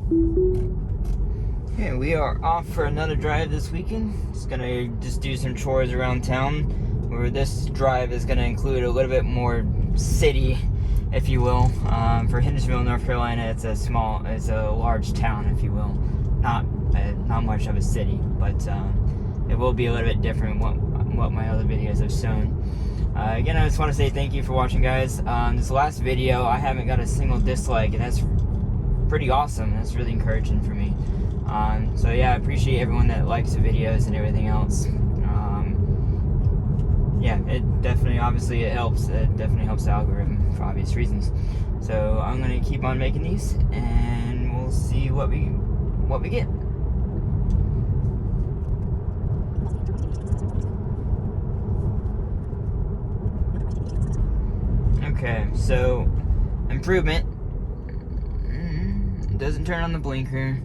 Okay, we are off for another drive this weekend. Just gonna do some chores around town, where this drive is gonna include a little bit more city, if you will. For Hendersonville, North Carolina, it's a large town, if you will. Not much of a city, but it will be a little bit different what my other videos have shown. Again, I just want to say thank you for watching, guys. This last video, I haven't got a single dislike, and that's pretty awesome. That's really encouraging for me. So yeah, I appreciate everyone that likes the videos and everything else. Yeah, it definitely, obviously it helps. It definitely helps the algorithm for obvious reasons. So I'm gonna keep on making these, and we'll see what we get. Okay, so improvement. It doesn't turn on the blinker.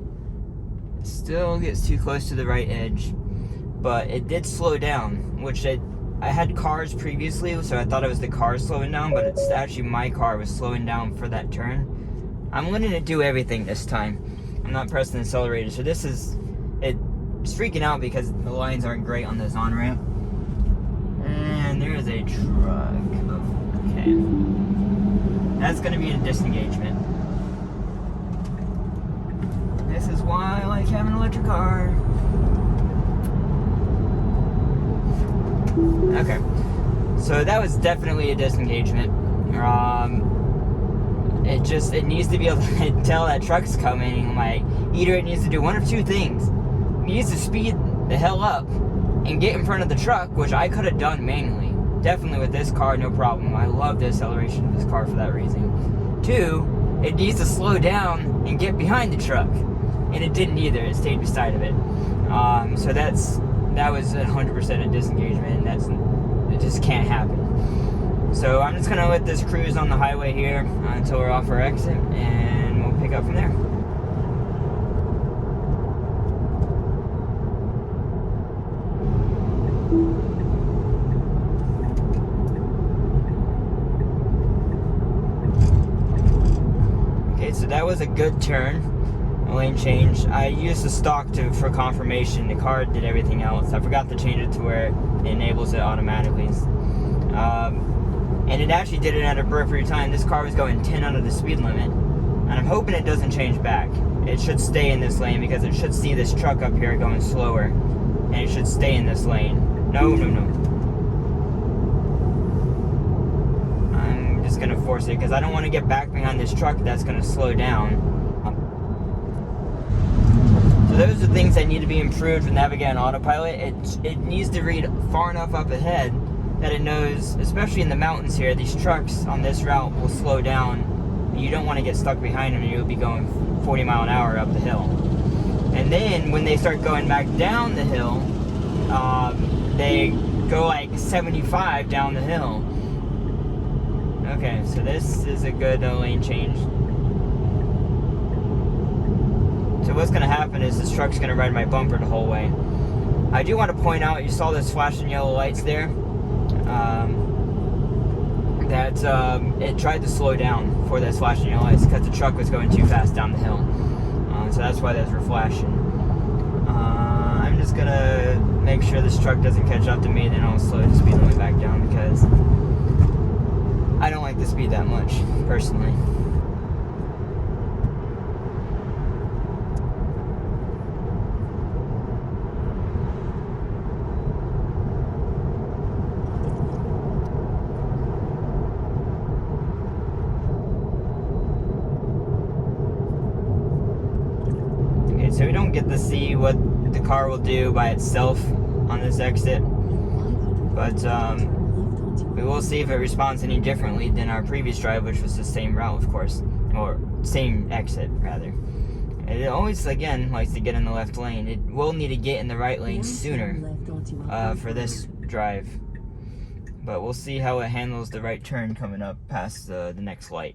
Still gets too close to the right edge, but it did slow down, which I had cars previously, so I thought it was the car slowing down, but it's actually my car was slowing down for that turn. I'm letting it do everything this time. I'm not pressing the accelerator, so it's freaking out because the lines aren't great on this on-ramp. And there is a truck. Okay. That's gonna be a disengagement. This is why I like having an electric car. Okay, so that was definitely a disengagement. It needs to be able to tell that truck's coming. Like, either it needs to do one of two things. It needs to speed the hell up and get in front of the truck, which I could have done manually. Definitely with this car, no problem. I love the acceleration of this car for that reason. Two, it needs to slow down and get behind the truck. And it didn't either. It stayed beside of it. So that was 100% a disengagement, and it just can't happen. So I'm just gonna let this cruise on the highway here until we're off our exit, and we'll pick up from there. Okay, so that was a good turn. Lane change. I used the stock for confirmation. The car did everything else. I forgot to change it to where it enables it automatically. And it actually did it at a appropriate time. This car was going 10 under the speed limit. And I'm hoping it doesn't change back. It should stay in this lane because it should see this truck up here going slower. And it should stay in this lane. No. I'm just going to force it because I don't want to get back behind this truck that's going to slow down. So those are things that need to be improved with navigating autopilot. It needs to read far enough up ahead that it knows, especially in the mountains here, these trucks on this route will slow down. You don't want to get stuck behind them, and you'll be going 40 mile an hour up the hill. And then when they start going back down the hill, they go like 75 down the hill. Okay, so this is a good lane change. So what's going to happen is this truck's going to ride my bumper the whole way. I do want to point out, you saw those flashing yellow lights there? It tried to slow down for those flashing yellow lights because the truck was going too fast down the hill. So that's why those were flashing. I'm just going to make sure this truck doesn't catch up to me, then I'll slow the speed limit back down because I don't like the speed that much, personally. So we don't get to see what the car will do by itself on this exit, but we will see if it responds any differently than our previous drive, which was the same route, of course, or same exit, rather. It always, again, likes to get in the left lane. It will need to get in the right lane sooner for this drive, but we'll see how it handles the right turn coming up past the next light.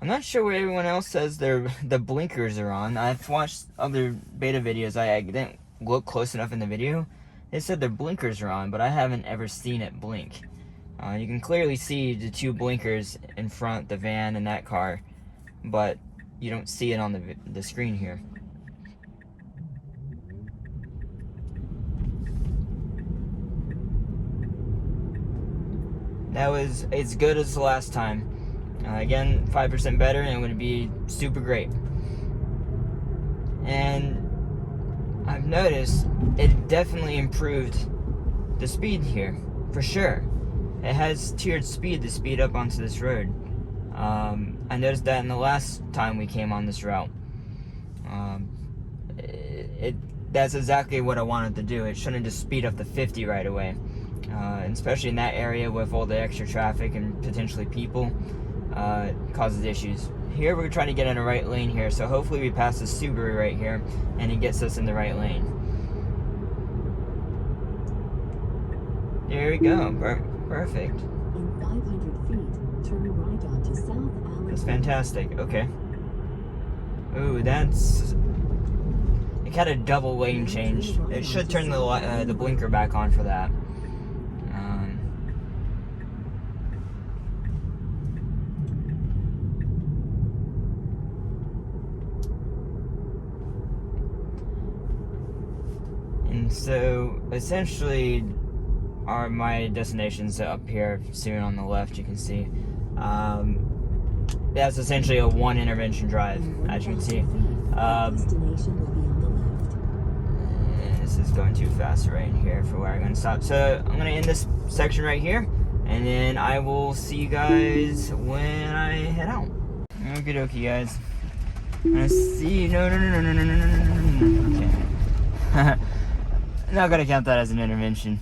I'm not sure where everyone else says the blinkers are on. I've watched other beta videos. I didn't look close enough in the video. They said their blinkers are on, but I haven't ever seen it blink. You can clearly see the two blinkers in front, the van and that car. but you don't see it on the screen here. That was as good as the last time. Again, 5% better, and it would be super great. And I've noticed it definitely improved the speed here, for sure. It has tiered speed to speed up onto this road. I noticed that in the last time we came on this route. That's exactly what I wanted to do. It shouldn't just speed up to 50 right away. Especially in that area with all the extra traffic and potentially people, it causes issues. Here we're trying to get in the right lane here, so hopefully we pass the Subaru right here and it gets us in the right lane. There we go. Perfect. In 500 feet, turn right onto South Allen. That's fantastic. Okay. Ooh, that's... It had a double lane change. It should turn the blinker back on for that. And so, essentially, my destination's up here soon on the left, you can see. That's essentially a one intervention drive, as you can see. This is going too fast right in here for where I'm going to stop. So I'm going to end this section right here, and then I will see you guys when I head out. Okie dokie, guys. I'm going to see you. No. Okay. Not going to count that as an intervention.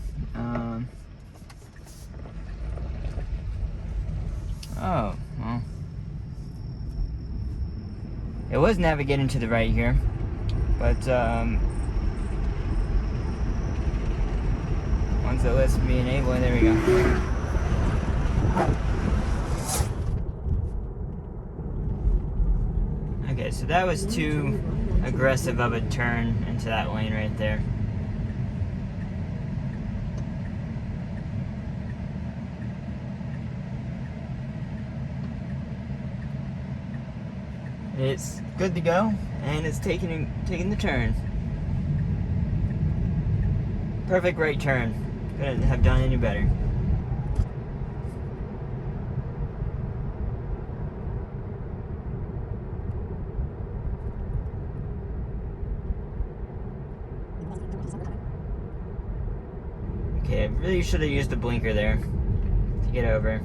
Oh, well. It was navigating to the right here, but once it lets me enable it, there we go. Okay, so that was too aggressive of a turn into that lane right there. It's good to go, and it's taking the turn. Perfect right turn. Couldn't have done any better. Okay, I really should have used the blinker there to get over.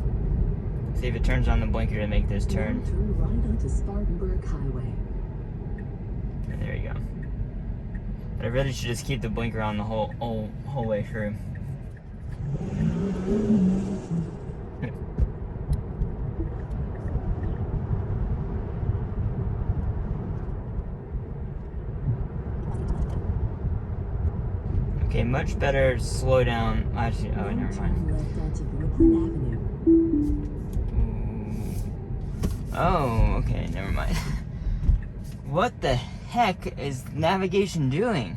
See if it turns on the blinker to make this turn. Turn right onto Spartanburg Highway. And there you go. But I really should just keep the blinker on the whole way through. Okay, much better slow down. Actually, oh, never mind. Left onto Brooklyn Avenue. Oh, okay, never mind. What the heck is navigation doing?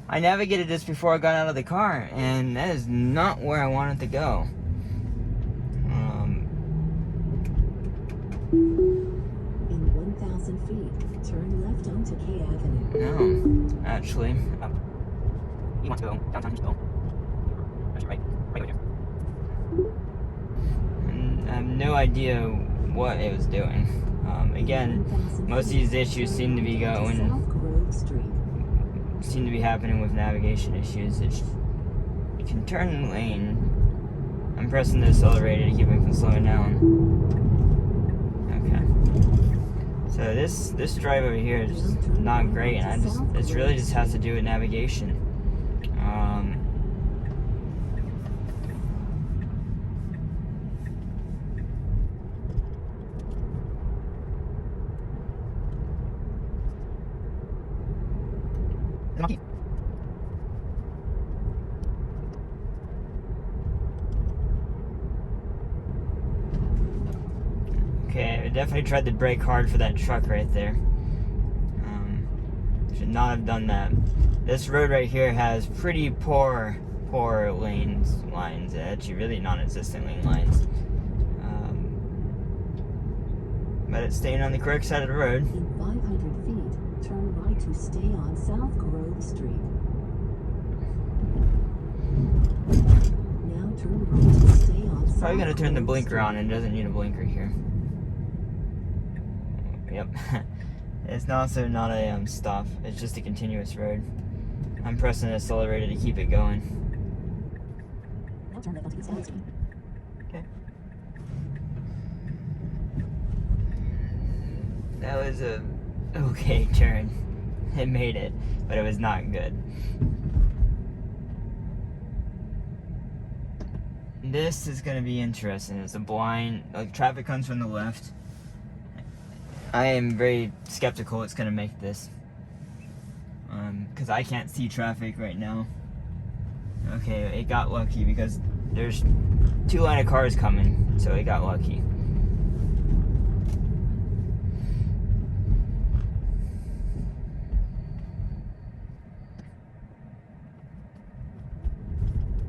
I navigated this before I got out of the car, and that is not where I wanted to go. In 1,000 feet, turn left onto K Avenue. No, actually, you want to go downtown Houston. That's right over there. And I have no idea what it was doing. Again, most of these issues seem to be happening with navigation issues. You can turn the lane. I'm pressing the accelerator to keep it from slowing down. Okay. So this drive over here is just not great, and it really just has to do with navigation. Okay, I definitely tried to brake hard for that truck right there. Should not have done that. This road right here has pretty poor lines. Actually, really non-existent lane lines. But But it's staying on the correct side of the road. In 500 feet, turn right to stay on South Grove Street. Now turn right to stay on South Probably gonna turn the Grove blinker Street. on, and it doesn't need a blinker here. Yep. It's also not a stop. It's just a continuous road. I'm pressing the accelerator to keep it going. Now turn left onto South Street. Okay. That was a okay turn. It made it, but it was not good. This is gonna be interesting. It's a blind, like traffic comes from the left. I am very skeptical it's gonna make this. Because I can't see traffic right now. Okay, it got lucky because there's 2 line of cars coming, so it got lucky.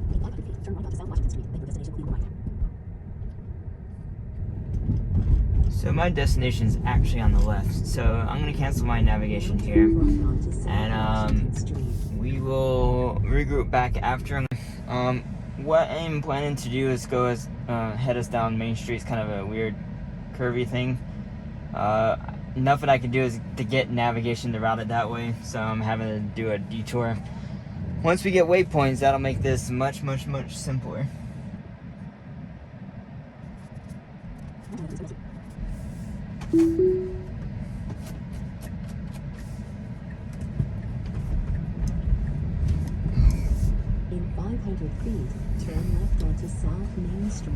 In 500 feet, turn right onto South Washington Street. Then your destination will be on the right. So my destination is actually on the left, so I'm gonna cancel my navigation here, and we will regroup back after. What I'm planning to do is go head us down Main Street. It's kind of a weird, curvy thing. Nothing I can do is to get navigation to route it that way, so I'm having to do a detour. Once we get waypoints, that'll make this much, much, much simpler. In 500 feet, turn left onto South Main Street.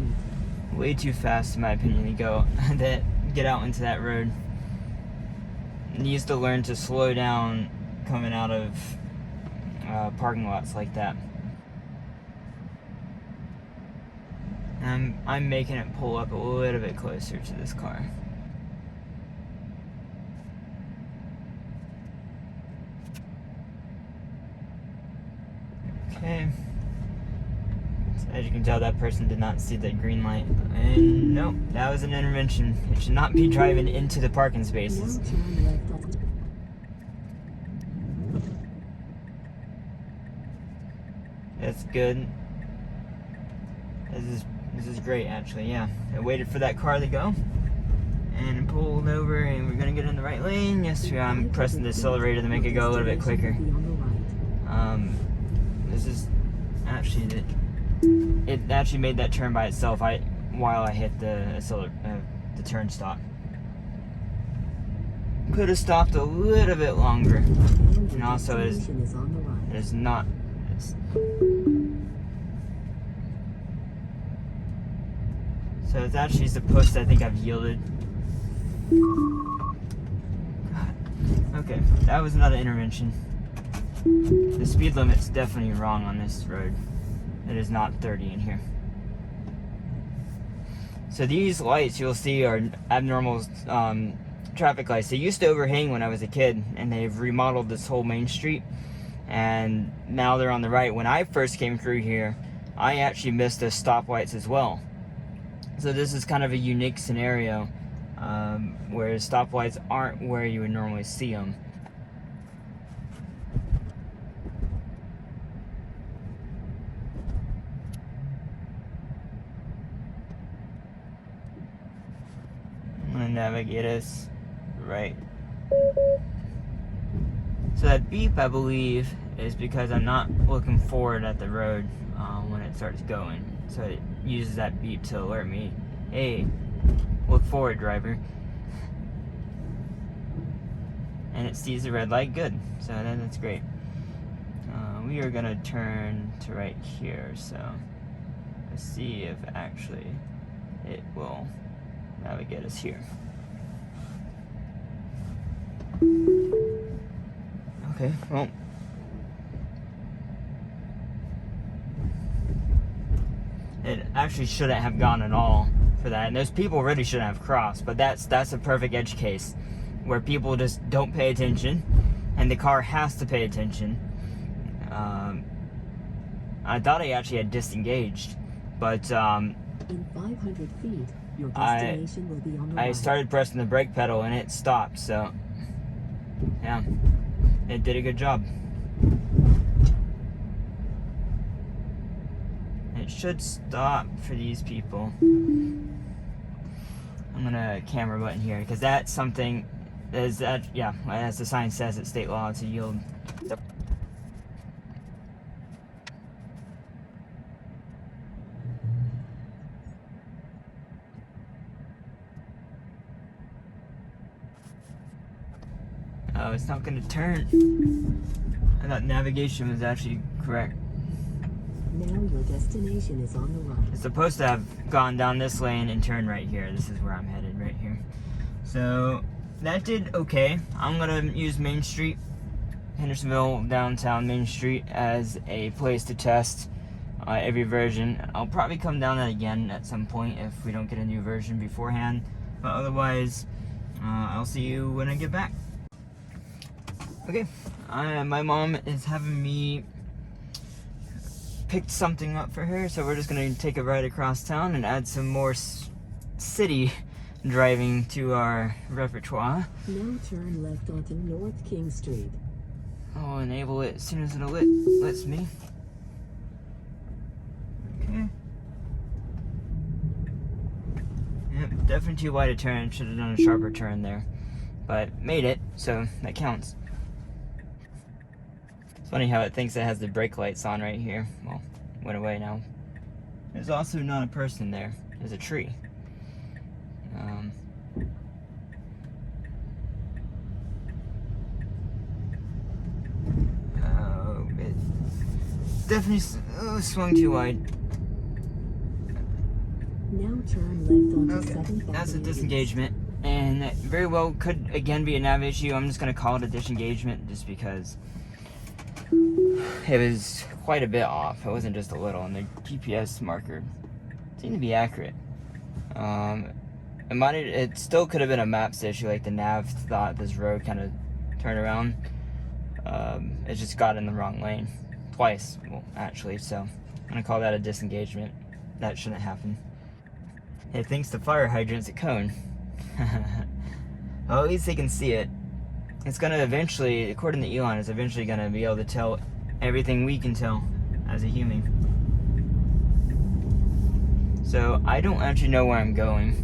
Way too fast, in my opinion, to go get out into that road. Needs to learn to slow down coming out of parking lots like that. I'm making it pull up a little bit closer to this car. Okay. So as you can tell, that person did not see the green light. And nope, that was an intervention. It should not be driving into the parking spaces. Now turn left onto That's good. This is great, actually. Yeah, I waited for that car to go and pulled over, and we're gonna get in the right lane. Yes, I'm pressing the accelerator to make it go a little bit quicker. This is actually it actually made that turn by itself. While I hit the turn stop. Could have stopped a little bit longer, and also it's not. So it's actually supposed to, I think I've yielded. God. Okay, that was not an intervention. The speed limit's definitely wrong on this road. It is not 30 in here. So these lights you'll see are abnormal traffic lights. They used to overhang when I was a kid, and they've remodeled this whole main street, and now they're on the right. When I first came through here, I actually missed those stoplights as well. So this is kind of a unique scenario where stoplights aren't where you would normally see them. I'm gonna navigate us right. So that beep, I believe, is because I'm not looking forward at the road when it starts going. So it uses that beep to alert me, hey, look forward, driver. And it sees the red light, good. So then that's great. We are gonna turn to right here, so let's see if actually it will navigate us here. Okay, well. It actually shouldn't have gone at all for that, and those people really shouldn't have crossed. But that's a perfect edge case where people just don't pay attention, and the car has to pay attention. I thought I actually had disengaged, but in 500 feet, Your destination will be on the I right. started pressing the brake pedal and it stopped, so yeah, it did a good job. It should stop for these people. I'm gonna camera button here because that's something as that, yeah, as the sign says, it's state law to yield. Oh, it's not gonna turn. I thought navigation was actually correct. Now your destination is on the right. It's supposed to have gone down this lane and turned right here. This is where I'm headed, right here. So that did okay. I'm gonna use Main Street, Hendersonville downtown Main Street, as a place to test every version. I'll probably come down that again at some point if we don't get a new version beforehand. But otherwise, I'll see you when I get back. Okay, my mom is having me pick something up for her, so we're just gonna take a ride across town and add some more city driving to our repertoire. Now turn left onto North King Street. I'll enable it as soon as it lets me. Okay. Yep, definitely too wide a turn. Should have done a sharper turn there, but made it, so that counts. It's funny how it thinks it has the brake lights on right here. Well, went away now. There's also not a person there. There's a tree. It definitely swung too wide. Now turn left onto Okay, 7th that's a Avenue. disengagement, and that very well could again be a nav issue. I'm just gonna call it a disengagement just because it was quite a bit off. It wasn't just a little, and the GPS marker seemed to be accurate. It still could have been a maps issue, like the nav thought this road kind of turned around. It just got in the wrong lane twice, well, actually. So I'm gonna call that a disengagement. That shouldn't happen. It thinks the fire hydrant's a cone. Well, at least they can see it. It's gonna eventually, according to Elon, it's eventually gonna be able to tell everything we can tell as a human. So I don't actually know where I'm going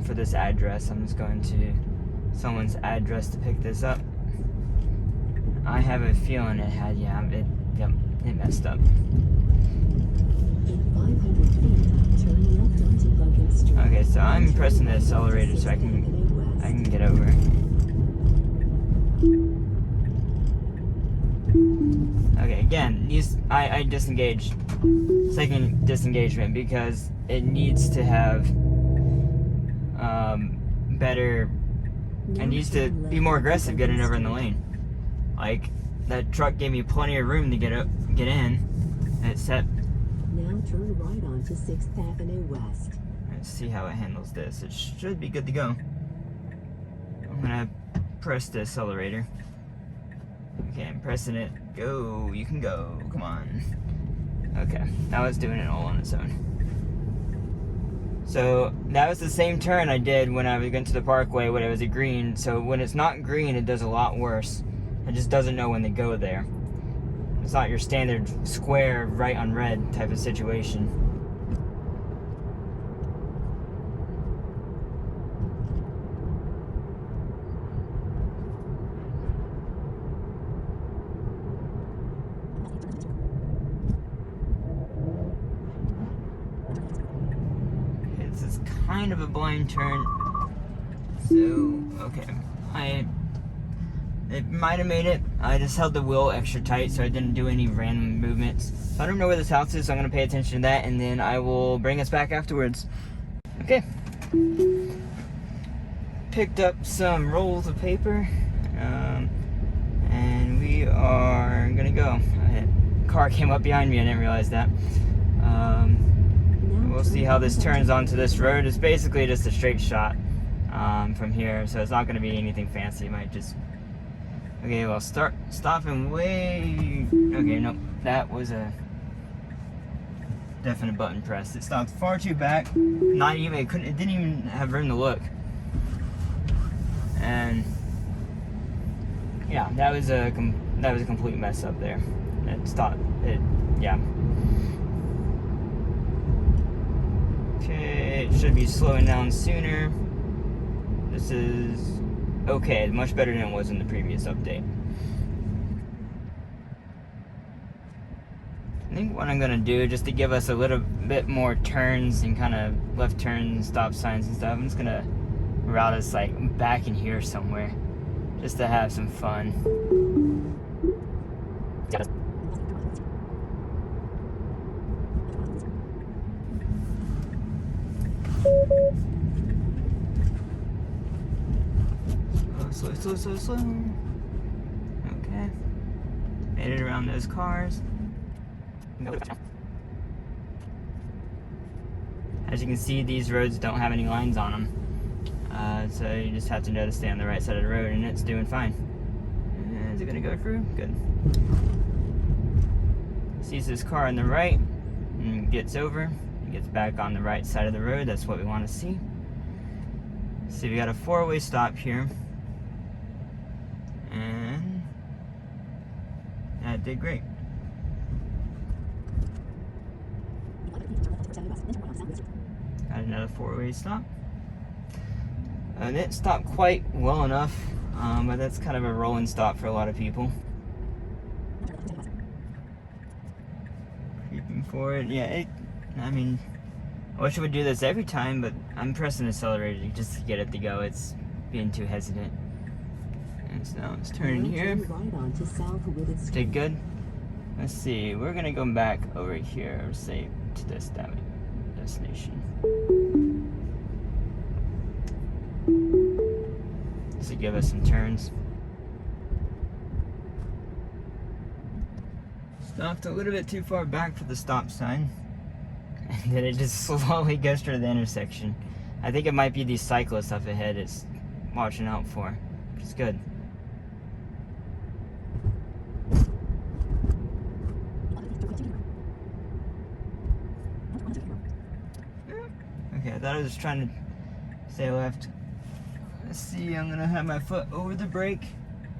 for this address. I'm just going to someone's address to pick this up. I have a feeling it had, it messed up. In 500 feet, turn left onto Bucket Street. Okay, so I'm pressing the accelerator so I can get over. Okay, again, I disengaged. Second disengagement because it needs to have better. It needs to be more aggressive getting over in the lane. Like that truck gave me plenty of room to get in. Except. Now turn right onto 6th Avenue West. Let's see how it handles this. It should be good to go. I'm gonna press the accelerator. Okay, I'm pressing it. Go, you can go. Come on. Okay, now it's doing it all on its own. So that was the same turn I did when I was going to the parkway when it was a green. So when it's not green, it does a lot worse. It just doesn't know when to go there. It's not your standard square right on red type of situation. This is kind of a blind turn. So, okay. It might have made it. I just held the wheel extra tight so I didn't do any random movements. So I don't know where this house is, so I'm going to pay attention to that, and then I will bring us back afterwards. Okay. Picked up some rolls of paper, and we are going to go. A car came up behind me, I didn't realize that. We'll see how this turns onto this road. It's basically just a straight shot from here, so it's not going to be anything fancy. It might just... Okay, well, stopping way... Okay, nope. That was a definite button press. It stopped far too back. Not even, it didn't even have room to look. And yeah, that was a complete mess up there. It stopped. Yeah. Okay, it should be slowing down sooner. This is okay, much better than it was in the previous update. I think what I'm gonna do, just to give us a little bit more turns and kind of left turns, stop signs and stuff, I'm just gonna route us like back in here somewhere, just to have some fun. Slow. Okay. Made it around those cars. As you can see, these roads don't have any lines on them. So you just have to know to stay on the right side of the road, and it's doing fine. Is it gonna go through? Good. Sees this car on the right and gets over. Gets back on the right side of the road. That's what we want to see. So we got a 4-way stop here. And that did great. Got another 4-way stop. And it stopped quite well enough, but that's kind of a rolling stop for a lot of people. Creeping forward, yeah, I mean, I wish it would do this every time, but I'm pressing the accelerator just to get it to go. It's being too hesitant. And so now it's turning here. Take good. Let's see, we're gonna go back over here, say to this destination. This will give us some turns. Stopped a little bit too far back for the stop sign. And then it just slowly goes through the intersection. I think it might be these cyclists up ahead it's watching out for, which is good. Okay, I thought I was trying to stay left. Let's see, I'm gonna have my foot over the brake.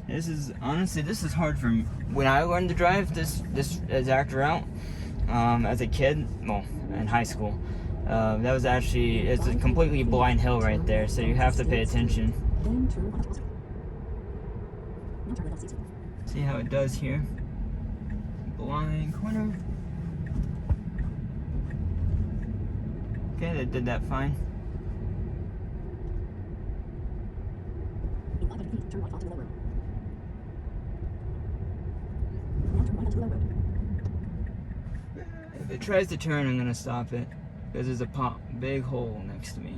This is, honestly, this is hard for me. When I learned to drive this exact route, as a kid, well, in high school, that was actually, it's a completely blind hill right there, so you have to pay attention. See how it does here. Blind corner. Okay, that did that fine. If it tries to turn, I'm gonna stop it because there's a big hole next to me.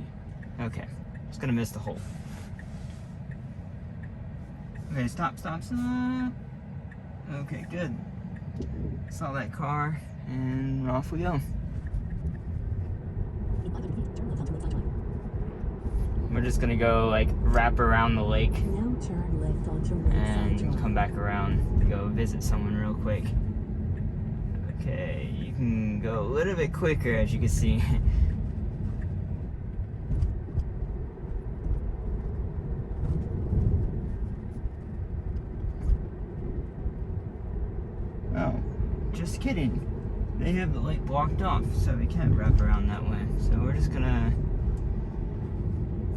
Okay, just gonna miss the hole. Okay, stop. Okay, good. Saw that car, and off we go. We're just gonna go like wrap around the lake and come back around, go visit someone real quick. Okay, you can go a little bit quicker as you can see. Oh, just kidding. They have the lake blocked off, so we can't wrap around that way. So we're just gonna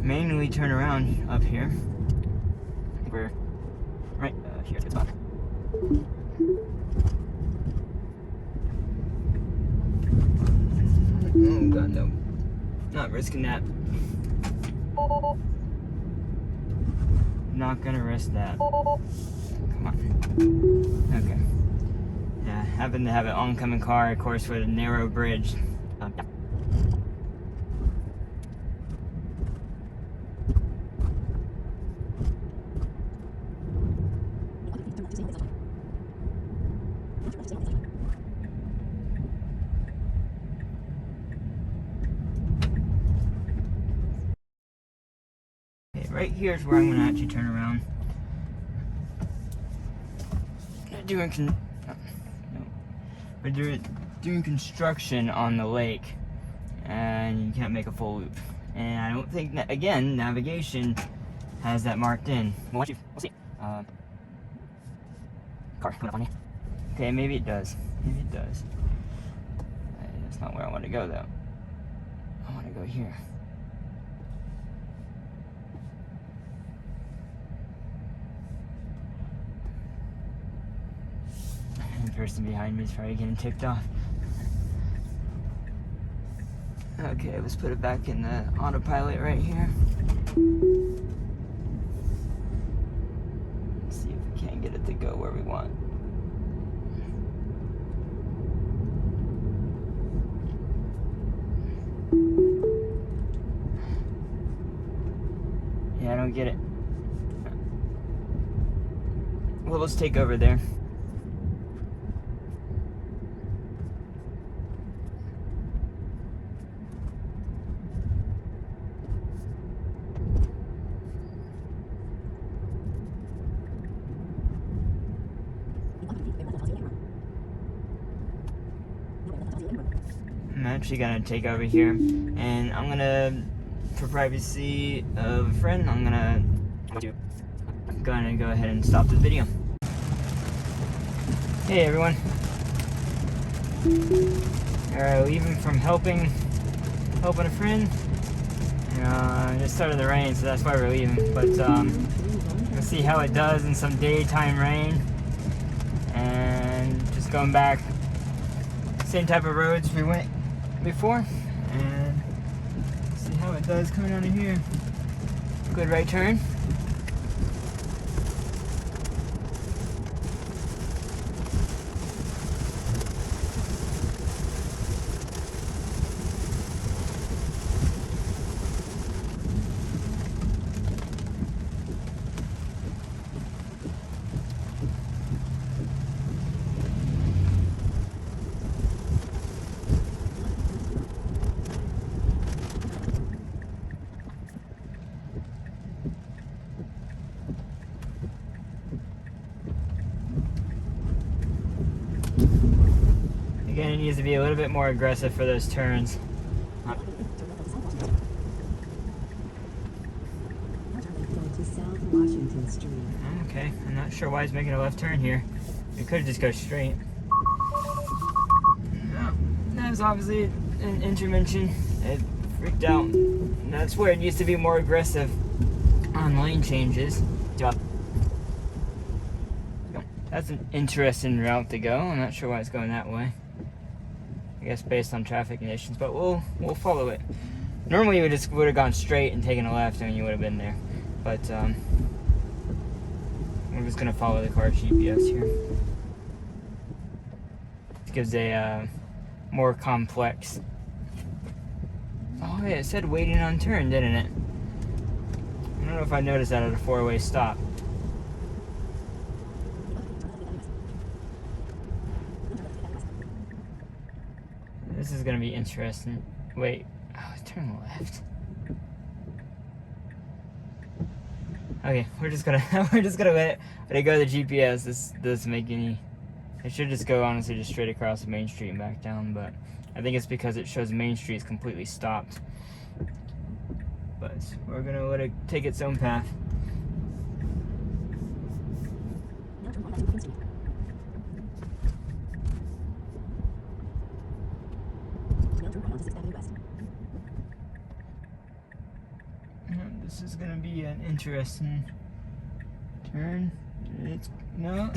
manually turn around up here. I think we're right here, it's a good spot. Oh god, no. Not risking that. Not gonna risk that. Come on. Okay. Yeah, happened to have an oncoming car, of course, with a narrow bridge. Okay, right here is where I'm going to actually turn around. We're doing construction on the lake, and you can't make a full loop. And I don't think, again, navigation has that marked in. We'll see. Car coming up on you. Okay, maybe it does. Maybe it does. That's not where I want to go, though. I want to go here. And the person behind me is probably getting ticked off. Okay, let's put it back in the autopilot right here. Let's see if we can't get it to go where we want. Yeah, I don't get it. Well, let's take over there. I'm actually gonna take over here, and I'm gonna, for privacy of a friend, I'm gonna go ahead and stop this video. Hey everyone. Alright, leaving from helping a friend. It just started to rain, so that's why we're leaving. But let's see how it does in some daytime rain. And just going back, same type of roads we went before, and see how it does coming out of here. Good right turn. Again, it needs to be a little bit more aggressive for those turns. Okay, I'm not sure why he's making a left turn here. We could have just go straight. No, that was obviously an intervention. It freaked out. That's where it needs to be more aggressive on lane changes. That's an interesting route to go. I'm not sure why it's going that way. I guess based on traffic conditions, but we'll follow it. Normally we just would have gone straight and taken a left and you would have been there. But we're just gonna follow the car's GPS here. It gives a more complex. Oh yeah, it said waiting on turn, didn't it? I don't know if I noticed that at a four-way stop. This is gonna be interesting. Wait, turn left. Okay, we're just gonna let it go to the GPS. This doesn't make any. It should just go honestly just straight across the main street and back down, but I think it's because it shows Main Street is completely stopped. But we're gonna let it take its own path. This is gonna be an interesting turn. It's no.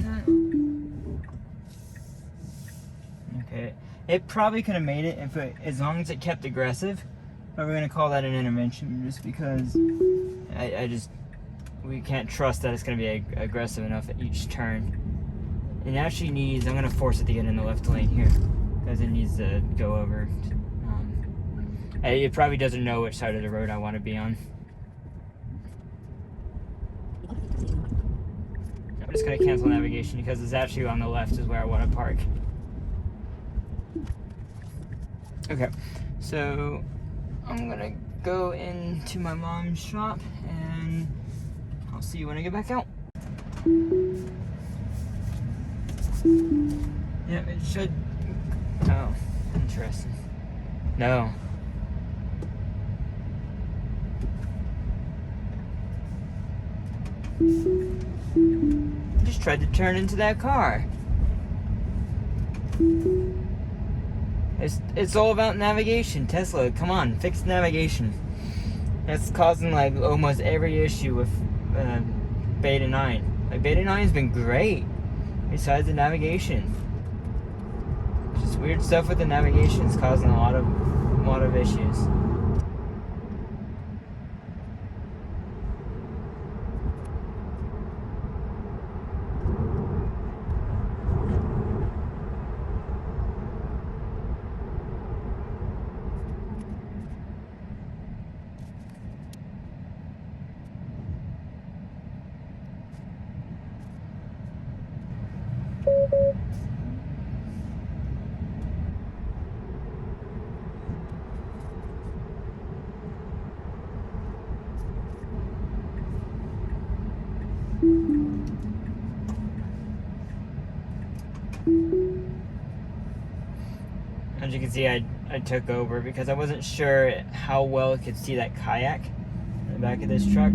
Okay, it probably could have made it if as long as it kept aggressive. But we're gonna call that an intervention just because we can't trust that it's gonna be aggressive enough at each turn. It actually needs. I'm gonna force it to get in the left lane here because it needs to go over. It probably doesn't know which side of the road I want to be on. I'm just gonna cancel navigation because it's actually on the left is where I want to park. Okay, so I'm gonna go into my mom's shop and I'll see you when I get back out. Yep, it should Oh, interesting. No. Just tried to turn into that car. It's all about navigation. Tesla, come on, fix navigation. That's causing like almost every issue with Beta 9. Like Beta 9 has been great, besides the navigation. Just weird stuff with the navigation is causing a lot of issues. As you can see, I took over because I wasn't sure how well it could see that kayak in the back of this truck.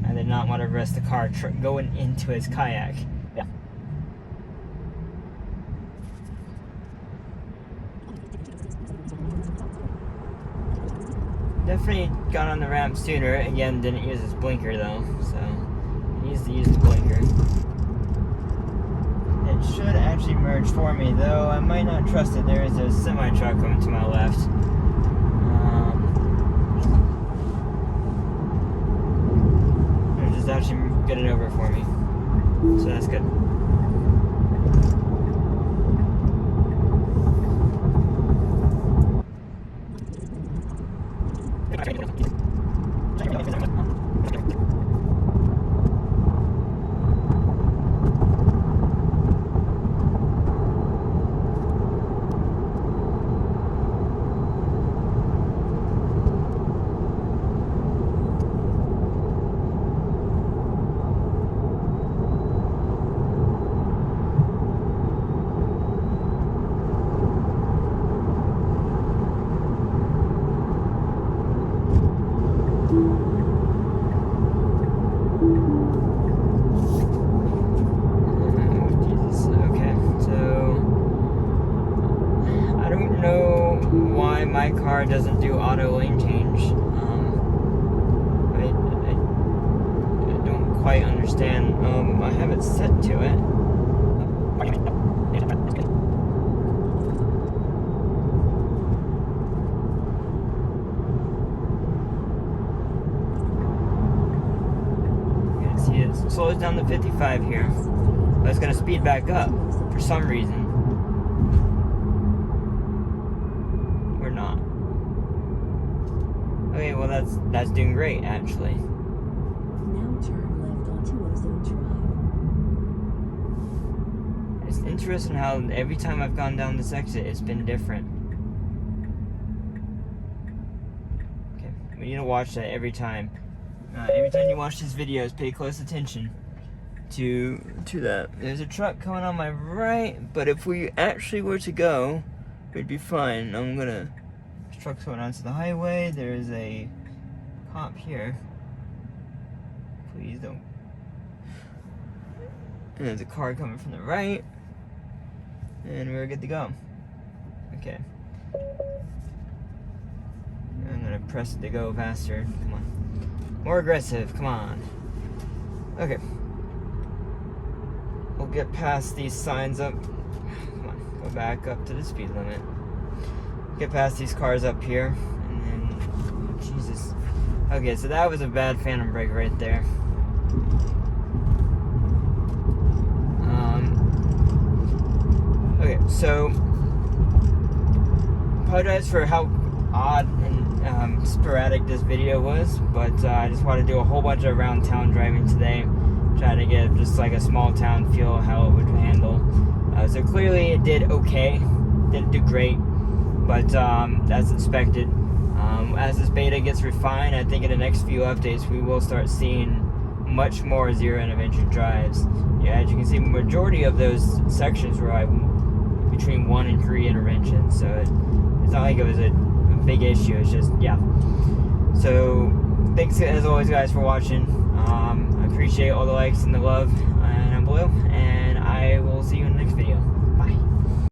I did not want to risk the car going into his kayak. Yeah. Definitely got on the ramp sooner. Again, didn't use his blinker though, so he needs to use the blinker. It should actually merge for me, though I might not trust it. There is a semi-truck coming to my left. They're just actually getting over for me, so that's good. My car doesn't do auto lane change. I don't quite understand. I have it set to it. You can see it slows down to 55 here, but it's going to speed back up for some reason. Okay, well that's doing great actually. Now turn left onto Ozone Drive. It's interesting how every time I've gone down this exit, it's been different. Okay, we need to watch that every time. Every time you watch these videos, pay close attention to that. There's a truck coming on my right, but if we actually were to go, we'd be fine. Truck's going onto the highway. There's a cop here. Please don't. And there's a car coming from the right. And we're good to go. Okay. I'm gonna press it to go faster. Come on. More aggressive. Come on. Okay. We'll get past these signs up. Come on. Go back up to the speed limit. Get past these cars up here, and then, Jesus. Okay, so that was a bad phantom brake right there. Okay, so, apologize for how odd and sporadic this video was, but I just wanted to do a whole bunch of around town driving today, try to get just like a small town feel of how it would handle. So clearly it did okay, didn't do great. But as expected, as this beta gets refined, I think in the next few updates we will start seeing much more zero intervention drives. Yeah, as you can see, majority of those sections where we between 1 and 3 interventions, so it's not like it was a big issue. It's just, yeah. So thanks as always, guys, for watching. I appreciate all the likes and the love and below, and